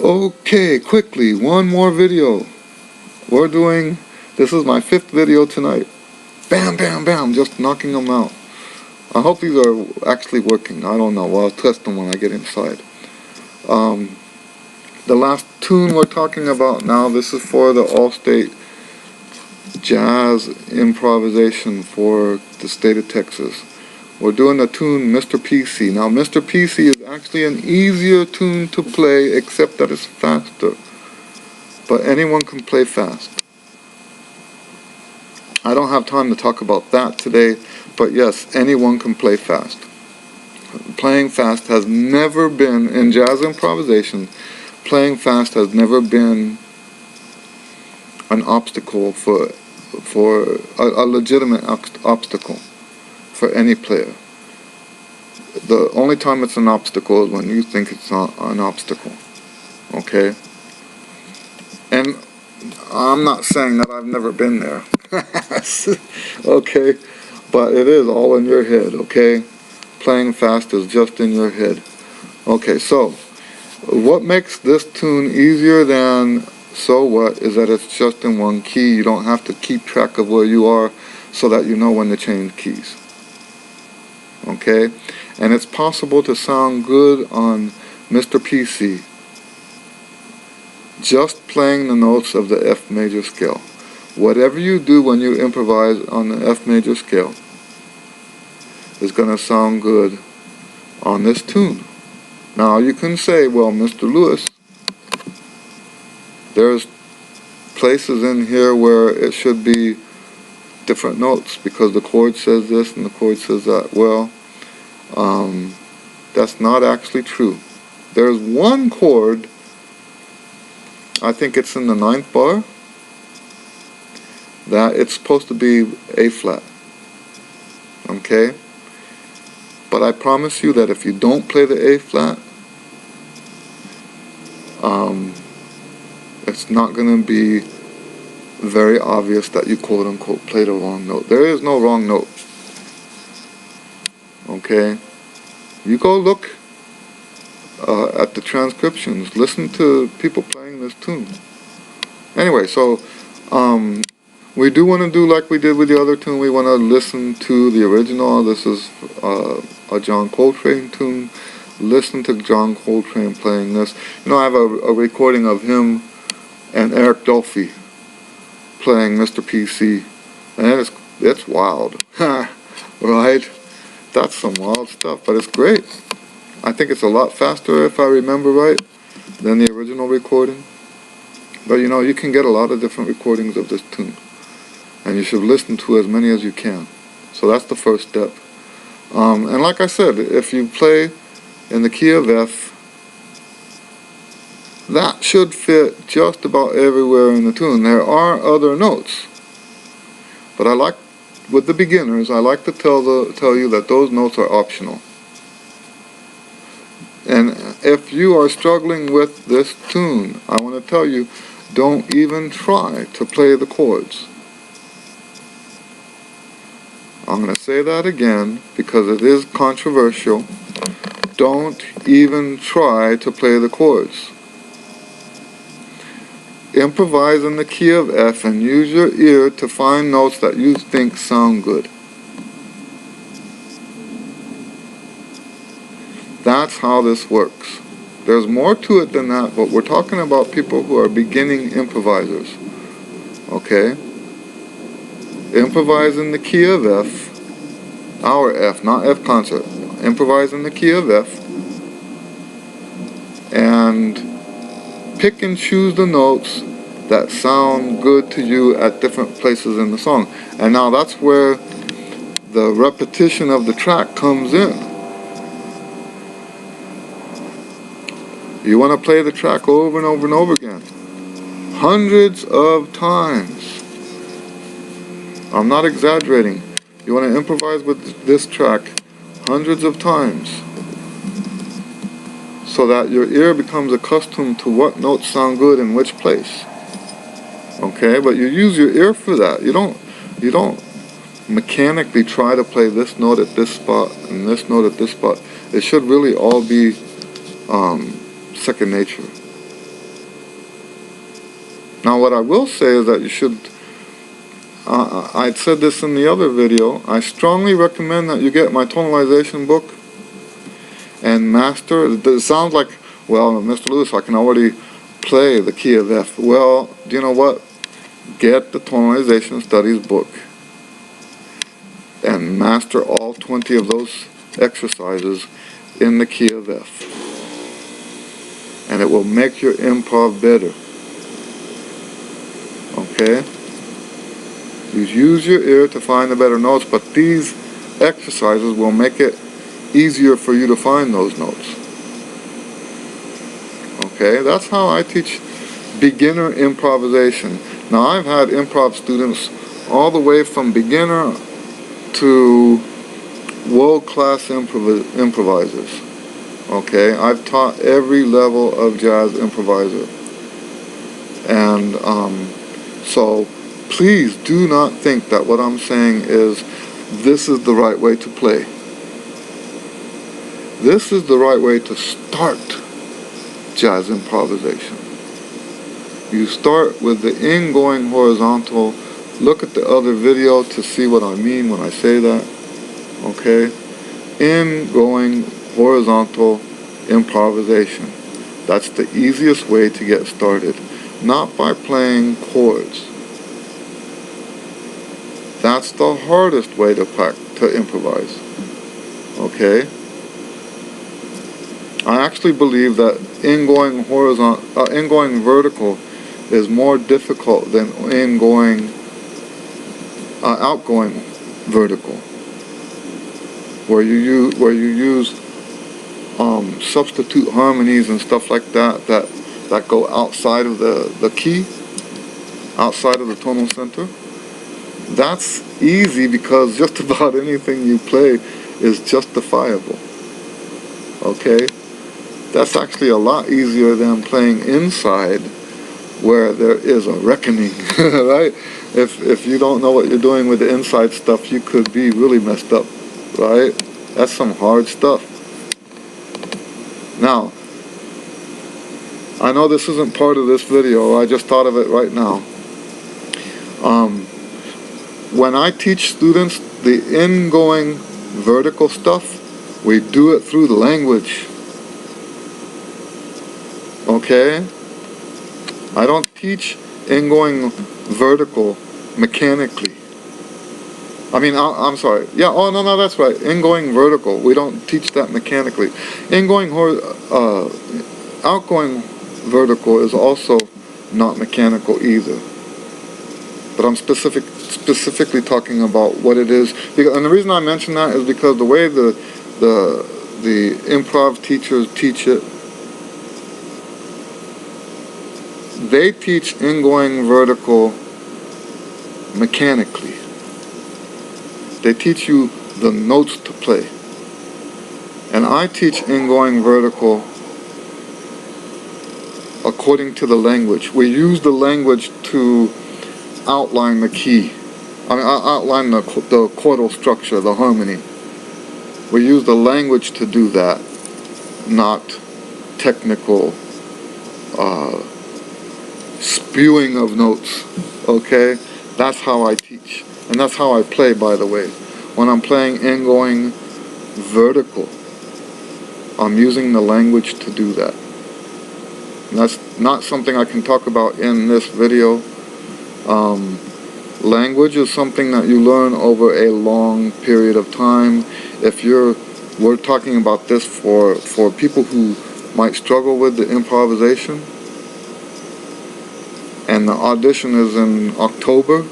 Okay, quickly, one more video. This is my 5th video tonight. Bam, bam, bam, just knocking them out. I hope these are actually working. I don't know. Well, I'll test them when I get inside. The last tune we're talking about now, this is for the All-State Jazz Improvisation for the state of Texas. We're doing the tune Mr. PC. Now, Mr. PC is actually an easier tune to play, except that it's faster. But anyone can play fast. I don't have time to talk about that today, but yes, anyone can play fast. Playing fast has never been, in jazz improvisation, playing fast has never been an obstacle for a legitimate obstacle for any player. The only time it's an obstacle is when you think it's not an obstacle. Okay? And I'm not saying that I've never been there. Okay? But it is all in your head, okay? Playing fast is just in your head. Okay, so what makes this tune easier than So What is that it's just in one key. You don't have to keep track of where you are so that you know when to change keys. Okay? And it's possible to sound good on Mr. PC just playing the notes of the F major scale. Whatever you do when you improvise on the F major scale is going to sound good on this tune. Now you can say, well, Mr. Lewis, there's places in here where it should be different notes because the chord says this and the chord says that. Well, that's not actually true. There's one chord, I think it's in the 9th bar, that it's supposed to be A flat. Okay? But I promise you that if you don't play the A flat, it's not going to be very obvious that you quote unquote played a wrong note. There is no wrong note. Okay? You go look at the transcriptions. Listen to people playing this tune. Anyway, so we do want to do like we did with the other tune. We want to listen to the original. This is a John Coletrane tune. Listen to John Coletrane playing this. You know, I have a recording of him and Eric Dolphy playing Mr. PC, and it's wild. Right? That's some wild stuff, but it's great. I think it's a lot faster, if I remember right, than the original recording. But you know, you can get a lot of different recordings of this tune, and you should listen to as many as you can. So that's the first step. And like I said, if you play in the key of F, that should fit just about everywhere in the tune. There are other notes, but with the beginners, I like to tell you that those notes are optional. And if you are struggling with this tune, I want to tell you, don't even try to play the chords. I'm going to say that again because it is controversial. Don't even try to play the chords. Improvise in the key of F and use your ear to find notes that you think sound good. That's how this works. There's more to it than that, but we're talking about people who are beginning improvisers. Okay? Improvise in the key of F, our F, not F concert. Improvise in the key of F, and pick and choose the notes that sound good to you at different places in the song. And now that's where the repetition of the track comes in. You want to play the track over and over and over again. Hundreds of times. I'm not exaggerating. You want to improvise with this track hundreds of times so that your ear becomes accustomed to what notes sound good in which place. Okay, but you use your ear for that. You don't mechanically try to play this note at this spot and this note at this spot. It should really all be second nature. what I will say is that you should, I said this in the other video, I strongly recommend that you get my tonalization book and master. It sounds like, well, Mr. Lewis, I can already play the key of F. Well, do you know what? Get the tonalization studies book and master all 20 of those exercises in the key of F. And it will make your improv better. Okay? You use your ear to find the better notes, but these exercises will make it easier for you to find those notes. Okay? That's how I teach beginner improvisation. Now, I've had improv students all the way from beginner to world-class improvisers. Okay? I've taught every level of jazz improviser. And so please do not think that what I'm saying is this is the right way to play. This is the right way to start jazz improvisation. You start with the ingoing horizontal. Look at the other video to see what I mean when I say that. Okay? Ingoing horizontal improvisation. That's the easiest way to get started. Not by playing chords. That's the hardest way to improvise. Okay? I actually believe that ingoing vertical is more difficult than outgoing vertical, where you use substitute harmonies and stuff like that go outside of the key, outside of the tonal center. That's easy because just about anything you play is justifiable. Okay? That's actually a lot easier than playing inside, where there is a reckoning, right? If you don't know what you're doing with the inside stuff, you could be really messed up, right? That's some hard stuff. Now, I know this isn't part of this video, I just thought of it right now. When I teach students the ingoing vertical stuff, we do it through the language. Okay? I don't teach ingoing vertical mechanically. I mean, I'm sorry. Yeah, oh, no, that's right. Ingoing vertical. We don't teach that mechanically. Outgoing vertical is also not mechanical either. But I'm specifically talking about what it is. And the reason I mention that is because the way the improv teachers teach it, they teach ingoing vertical mechanically. They teach you the notes to play. And I teach ingoing vertical according to the language. We use the language to outline the key. I mean, outline the chordal structure, the harmony. We use the language to do that, not technical spewing of notes. Okay? That's how I teach. And that's how I play, by the way. When I'm playing ingoing vertical, I'm using the language to do that. And that's not something I can talk about in this video. Language is something that you learn over a long period of time. We're talking about this for people who might struggle with the improvisation. And the audition is in October.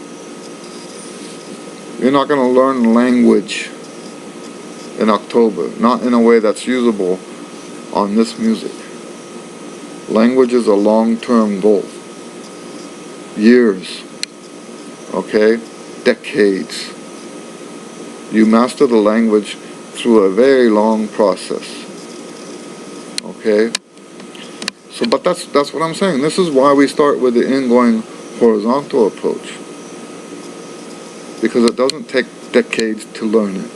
You're not going to learn language in October. Not in a way that's usable on this music. Language is a long-term goal. Years. Okay? Decades. You master the language through a very long process. Okay? So, but that's what I'm saying. This is why we start with the ingoing horizontal approach. Because it doesn't take decades to learn it.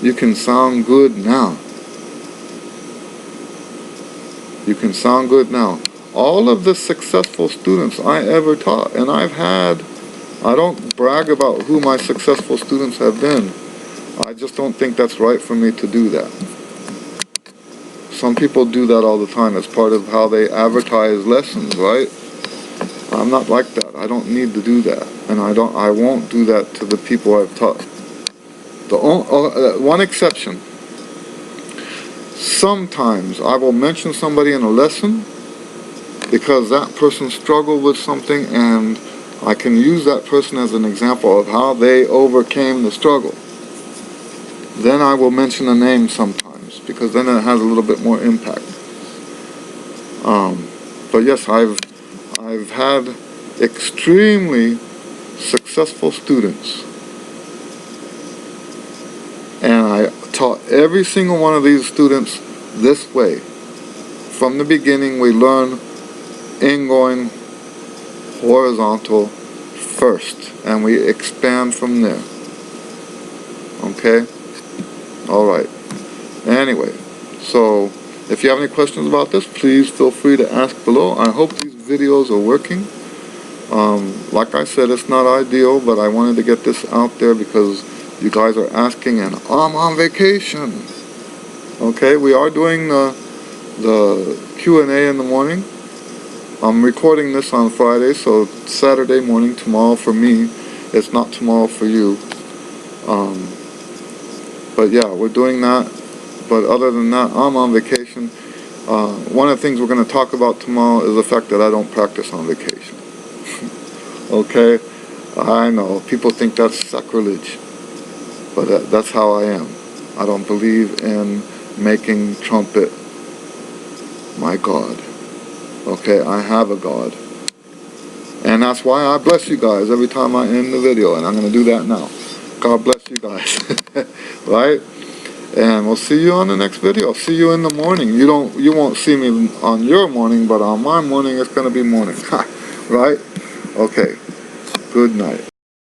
You can sound good now. You can sound good now. all of the successful students I ever taught, and I don't brag about who my successful students have been. I just don't think that's right for me to do that. Some people do that all the time as part of how they advertise lessons, right? I'm not like that. I don't need to do that, and I won't do that to the people I've taught. One exception. Sometimes I will mention somebody in a lesson because that person struggled with something, and I can use that person as an example of how they overcame the struggle. Then I will mention a name sometimes, because then it has a little bit more impact. But yes, I've had extremely successful students, and I taught every single one of these students this way. From the beginning, we learn ingoing horizontal first, and we expand from there. Okay? Alright. Anyway, so if you have any questions about this, please feel free to ask below. I hope these videos are working. Like I said, it's not ideal, but I wanted to get this out there because you guys are asking, and I'm on vacation. Okay, we are doing the Q&A in the morning. I'm recording this on Friday, so Saturday morning, tomorrow for me. It's not tomorrow for you. But yeah, we're doing that. But other than that, I'm on vacation. One of the things we're going to talk about tomorrow is the fact that I don't practice on vacation. Okay? I know, people think that's sacrilege. But that's how I am. I don't believe in making trumpet my God. Okay, I have a God. And that's why I bless you guys every time I end the video. And I'm going to do that now. God bless you guys. Right? And we'll see you on the next video. See you in the morning. You won't see me on your morning, but on my morning it's going to be morning. Right? Okay. Good night.